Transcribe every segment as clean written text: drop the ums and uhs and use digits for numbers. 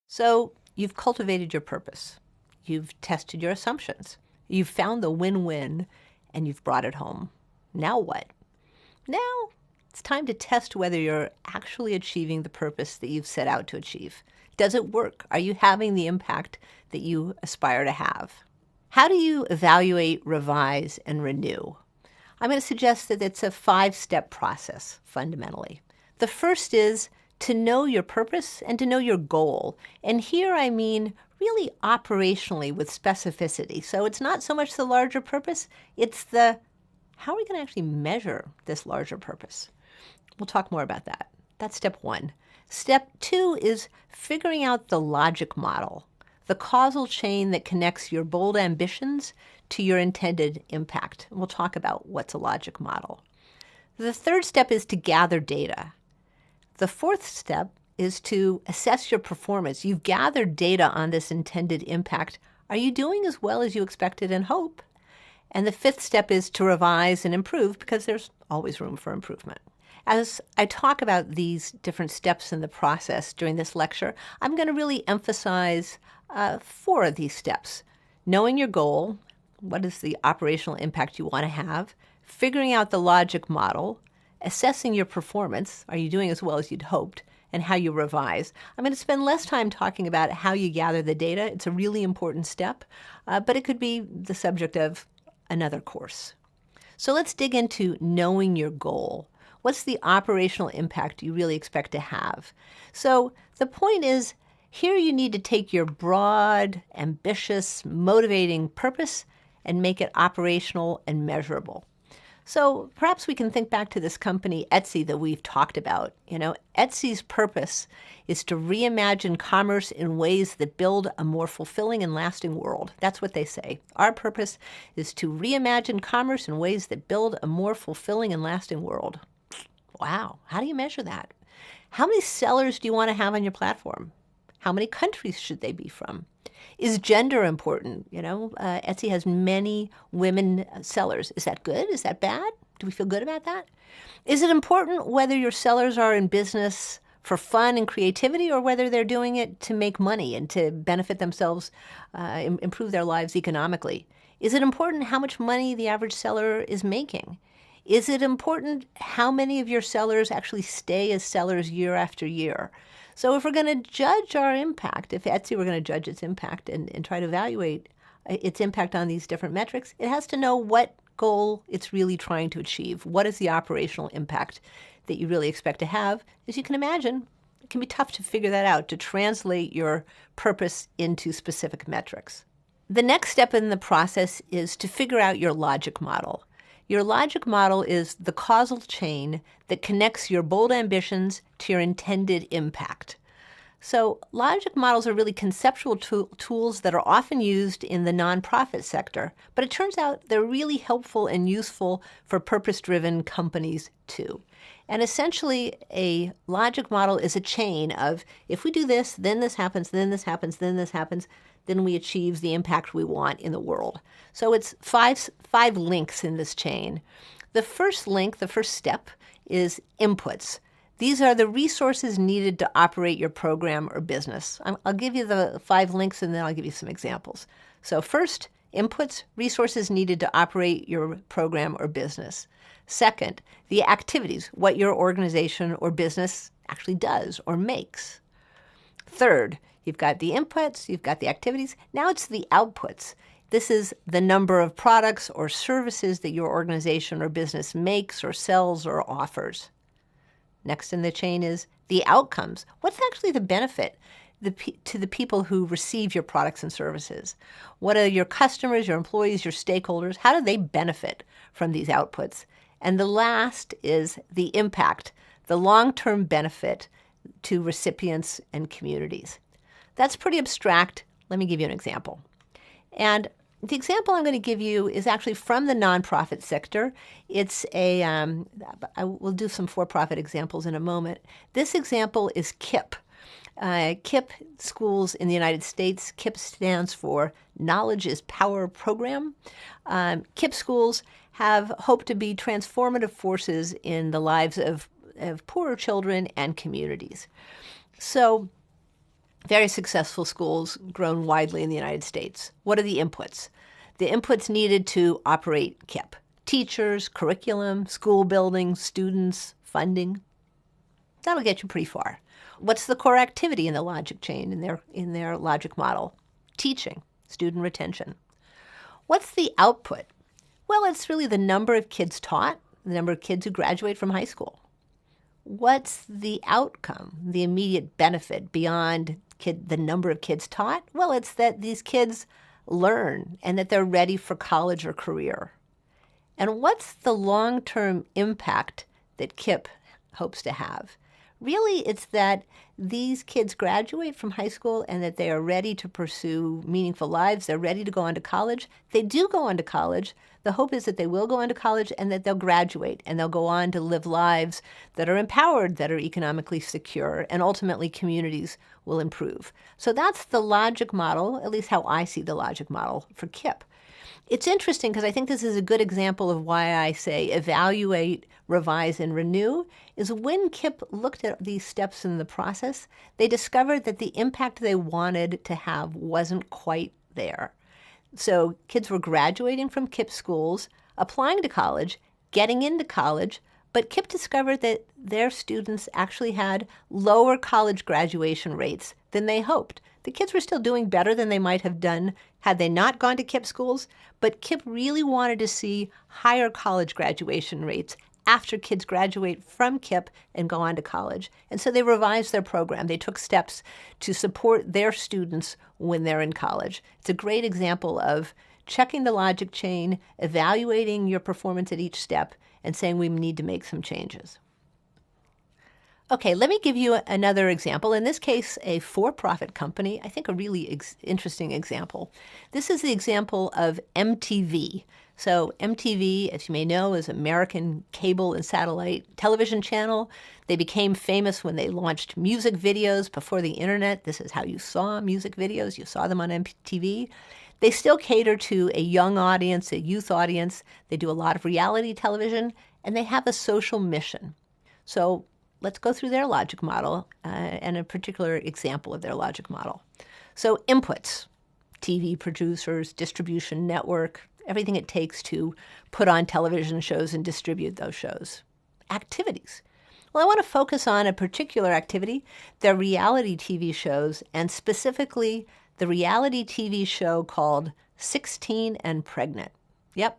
So you've cultivated your purpose. You've tested your assumptions. You've found the win-win and you've brought it home. Now what? Now it's time to test whether you're actually achieving the purpose that you've set out to achieve. Does it work? Are you having the impact that you aspire to have? How do you evaluate, revise, and renew? I'm going to suggest that it's a 5-step process, fundamentally. The first is to know your purpose and to know your goal. And here I mean really operationally with specificity. So it's not so much the larger purpose, it's the how are we going to actually measure this larger purpose? We'll talk more about that. That's step 1. Step 2 is figuring out the logic model, the causal chain that connects your bold ambitions to your intended impact. And we'll talk about what's a logic model. The third step is to gather data. The 4th step is to assess your performance. You've gathered data on this intended impact. Are you doing as well as you expected and hope? And the 5th step is to revise and improve, because there's always room for improvement. As I talk about these different steps in the process during this lecture, I'm going to really emphasize 4 of these steps. Knowing your goal, what is the operational impact you want to have, figuring out the logic model, assessing your performance, are you doing as well as you'd hoped, and how you revise. I'm going to spend less time talking about how you gather the data. It's a really important step, but it could be the subject of another course. So let's dig into knowing your goal. What's the operational impact you really expect to have? So the point is, here you need to take your broad, ambitious, motivating purpose and make it operational and measurable. So perhaps we can think back to this company, Etsy, that we've talked about. Etsy's purpose is to reimagine commerce in ways that build a more fulfilling and lasting world. That's what they say. Our purpose is to reimagine commerce in ways that build a more fulfilling and lasting world. Wow. How do you measure that? How many sellers do you want to have on your platform? How many countries should they be from? Is gender important? Etsy has many women sellers. Is that good? Is that bad? Do we feel good about that? Is it important whether your sellers are in business for fun and creativity, or whether they're doing it to make money and to benefit themselves, improve their lives economically? Is it important how much money the average seller is making? Is it important how many of your sellers actually stay as sellers year after year? So if we're going to judge our impact, if Etsy were going to judge its impact and try to evaluate its impact on these different metrics, it has to know what goal it's really trying to achieve. What is the operational impact that you really expect to have? As you can imagine, it can be tough to figure that out, to translate your purpose into specific metrics. The next step in the process is to figure out your logic model. Your logic model is the causal chain that connects your bold ambitions to your intended impact. So logic models are really conceptual tools that are often used in the nonprofit sector, but it turns out they're really helpful and useful for purpose-driven companies too. And essentially, a logic model is a chain of, if we do this, then this happens, then this happens, then this happens, then we achieve the impact we want in the world. So it's five links in this chain. The first link, the first step, is inputs. These are the resources needed to operate your program or business. I'll give you the 5 links and then I'll give you some examples. So first, inputs, resources needed to operate your program or business. Second, the activities, what your organization or business actually does or makes. Third, you've got the inputs, you've got the activities. Now it's the outputs. This is the number of products or services that your organization or business makes or sells or offers. Next in the chain is the outcomes. What's actually the benefit to the people who receive your products and services? What are your customers, your employees, your stakeholders? How do they benefit from these outputs? And the last is the impact, the long-term benefit to recipients and communities. That's pretty abstract. Let me give you an example. And the example I'm going to give you is actually from the nonprofit sector. It's I will do some for-profit examples in a moment. This example is KIPP. KIPP schools in the United States. KIPP stands for Knowledge is Power Program. KIPP schools have hoped to be transformative forces in the lives of poorer children and communities. So Very successful schools grown widely in the United States. What are the inputs? The inputs needed to operate KIPP: teachers, curriculum, school buildings, students, funding. That'll get you pretty far. What's the core activity in the logic chain in their logic model? Teaching, student retention. What's the output? Well, it's really the number of kids taught, the number of kids who graduate from high school. What's the outcome, the immediate benefit beyond the number of kids taught? Well, it's that these kids learn and that they're ready for college or career. And what's the long-term impact that KIPP hopes to have? Really, it's that these kids graduate from high school and that they are ready to pursue meaningful lives. They're ready to go on to college. They do go on to college. The hope is that they will go on to college and that they'll graduate and they'll go on to live lives that are empowered, that are economically secure, and ultimately communities will improve. So that's the logic model, at least how I see the logic model for KIPP. It's interesting because I think this is a good example of why I say evaluate, revise, and renew, is when KIPP looked at these steps in the process, they discovered that the impact they wanted to have wasn't quite there. So kids were graduating from KIPP schools, applying to college, getting into college, but KIPP discovered that their students actually had lower college graduation rates than they hoped. The kids were still doing better than they might have done had they not gone to KIPP schools, but KIPP really wanted to see higher college graduation rates after kids graduate from KIPP and go on to college. And so they revised their program. They took steps to support their students when they're in college. It's a great example of checking the logic chain, evaluating your performance at each step, and saying we need to make some changes. Okay, let me give you another example. In this case, a for-profit company, I think a really interesting example. This is the example of MTV. So MTV, as you may know, is an American cable and satellite television channel. They became famous when they launched music videos before the internet. This is how you saw music videos. You saw them on MTV. They still cater to a young audience, a youth audience. They do a lot of reality television, and they have a social mission. So let's go through their logic model and a particular example of their logic model. So inputs: TV producers, distribution network, everything it takes to put on television shows and distribute those shows. Activities. Well, I want to focus on a particular activity, their reality TV shows, and specifically the reality TV show called 16 and Pregnant. Yep.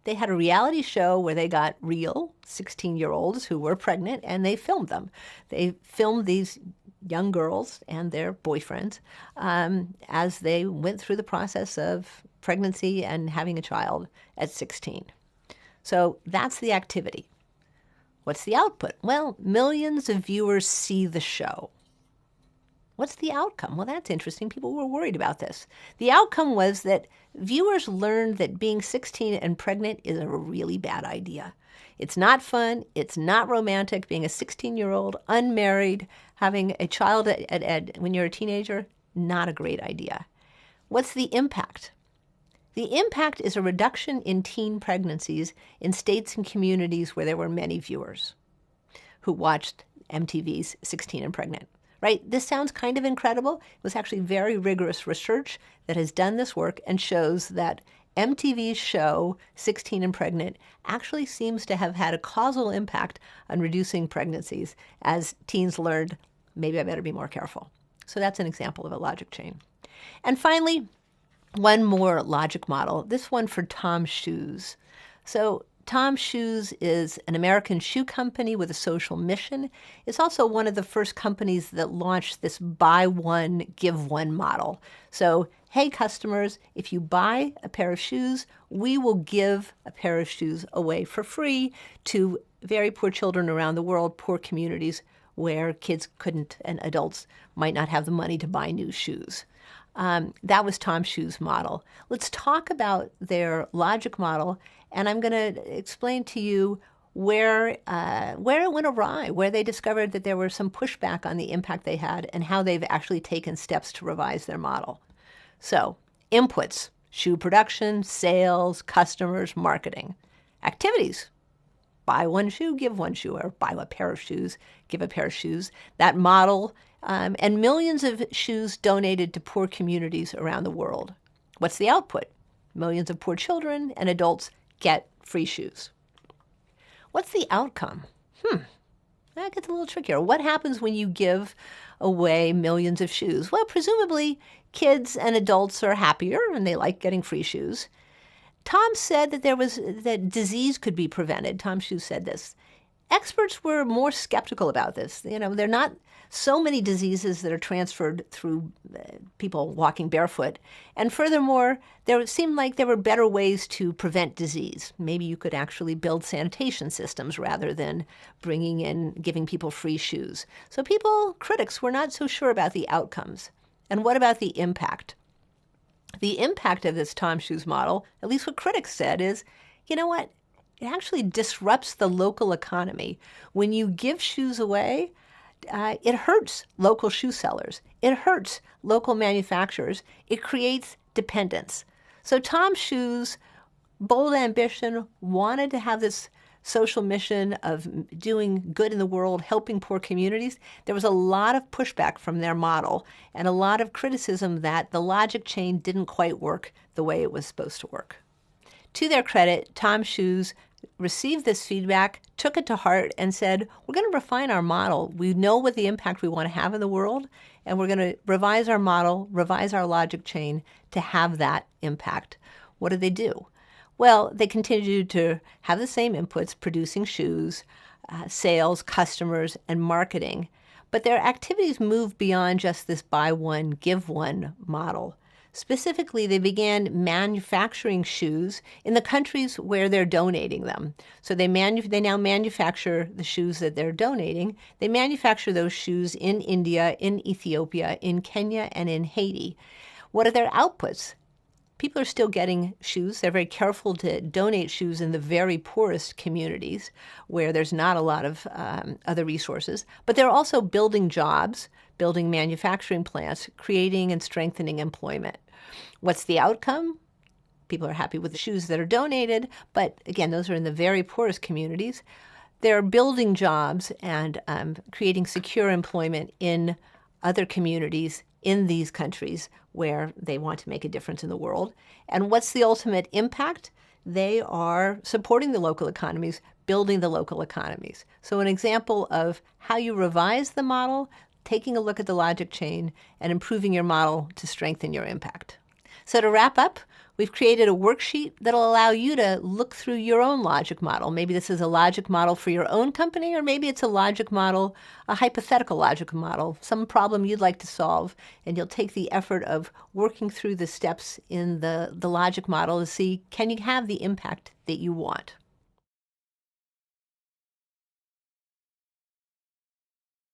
They had a reality show where they got real 16-year-olds who were pregnant, and they filmed them. They filmed these young girls and their boyfriends as they went through the process of pregnancy and having a child at 16. So that's the activity. What's the output? Well, millions of viewers see the show. What's the outcome? Well, that's interesting. People were worried about this. The outcome was that viewers learned that being 16 and pregnant is a really bad idea. It's not fun. It's not romantic. Being a 16-year-old, unmarried, having a child when you're a teenager, not a great idea. What's the impact? The impact is a reduction in teen pregnancies in states and communities where there were many viewers who watched MTV's 16 and Pregnant. Right? This sounds kind of incredible. It was actually very rigorous research that has done this work and shows that MTV's show 16 and Pregnant actually seems to have had a causal impact on reducing pregnancies as teens learned, maybe I better be more careful. So that's an example of a logic chain. And finally, one more logic model, this one for TOMS Shoes. So TOMS Shoes is an American shoe company with a social mission. It's also one of the first companies that launched this buy one, give one model. So, hey, customers, if you buy a pair of shoes, we will give a pair of shoes away for free to very poor children around the world, poor communities where kids couldn't and adults might not have the money to buy new shoes. That was TOMS Shoes' model. Let's talk about their logic model, and I'm going to explain to you where it went awry, where they discovered that there was some pushback on the impact they had, and how they've actually taken steps to revise their model. So, inputs: shoe production, sales, customers, marketing. Activities: buy one shoe, give one shoe, or buy a pair of shoes, give a pair of shoes. That model and millions of shoes donated to poor communities around the world. What's the output? Millions of poor children and adults get free shoes. What's the outcome? That gets a little trickier. What happens when you give away millions of shoes? Well, presumably kids and adults are happier and they like getting free shoes. Tom said that disease could be prevented. Tom Shoes said this. Experts were more skeptical about this. There are not so many diseases that are transferred through people walking barefoot. And furthermore, there seemed like there were better ways to prevent disease. Maybe you could actually build sanitation systems rather than giving people free shoes. So critics were not so sure about the outcomes. And what about the impact? The impact of this Tom Shoes model, at least what critics said, is, you know what? It actually disrupts the local economy. When you give shoes away, it hurts local shoe sellers. It hurts local manufacturers. It creates dependence. So Tom Shoes, bold ambition, wanted to have this social mission of doing good in the world, helping poor communities. There was a lot of pushback from their model and a lot of criticism that the logic chain didn't quite work the way it was supposed to work. To their credit, Tom Shoes received this feedback, took it to heart, and said, we're going to refine our model. We know what the impact we want to have in the world, and we're going to revise our model, revise our logic chain to have that impact. What did they do? Well, they continued to have the same inputs, producing shoes, sales, customers, and marketing. But their activities moved beyond just this buy one, give one model. Specifically, they began manufacturing shoes in the countries where they're donating them. So they now manufacture the shoes that they're donating. They manufacture those shoes in India, in Ethiopia, in Kenya, and in Haiti. What are their outputs? People are still getting shoes. They're very careful to donate shoes in the very poorest communities where there's not a lot of other resources. But they're also building jobs, building manufacturing plants, creating and strengthening employment. What's the outcome? People are happy with the shoes that are donated, but again, those are in the very poorest communities. They're building jobs and creating secure employment in other communities in these countries where they want to make a difference in the world. And what's the ultimate impact? They are supporting the local economies, building the local economies. So an example of how you revise the model, taking a look at the logic chain, and improving your model to strengthen your impact. So to wrap up, we've created a worksheet that'll allow you to look through your own logic model. Maybe this is a logic model for your own company, or maybe it's a logic model, a hypothetical logic model, some problem you'd like to solve, and you'll take the effort of working through the steps in the logic model to see, can you have the impact that you want?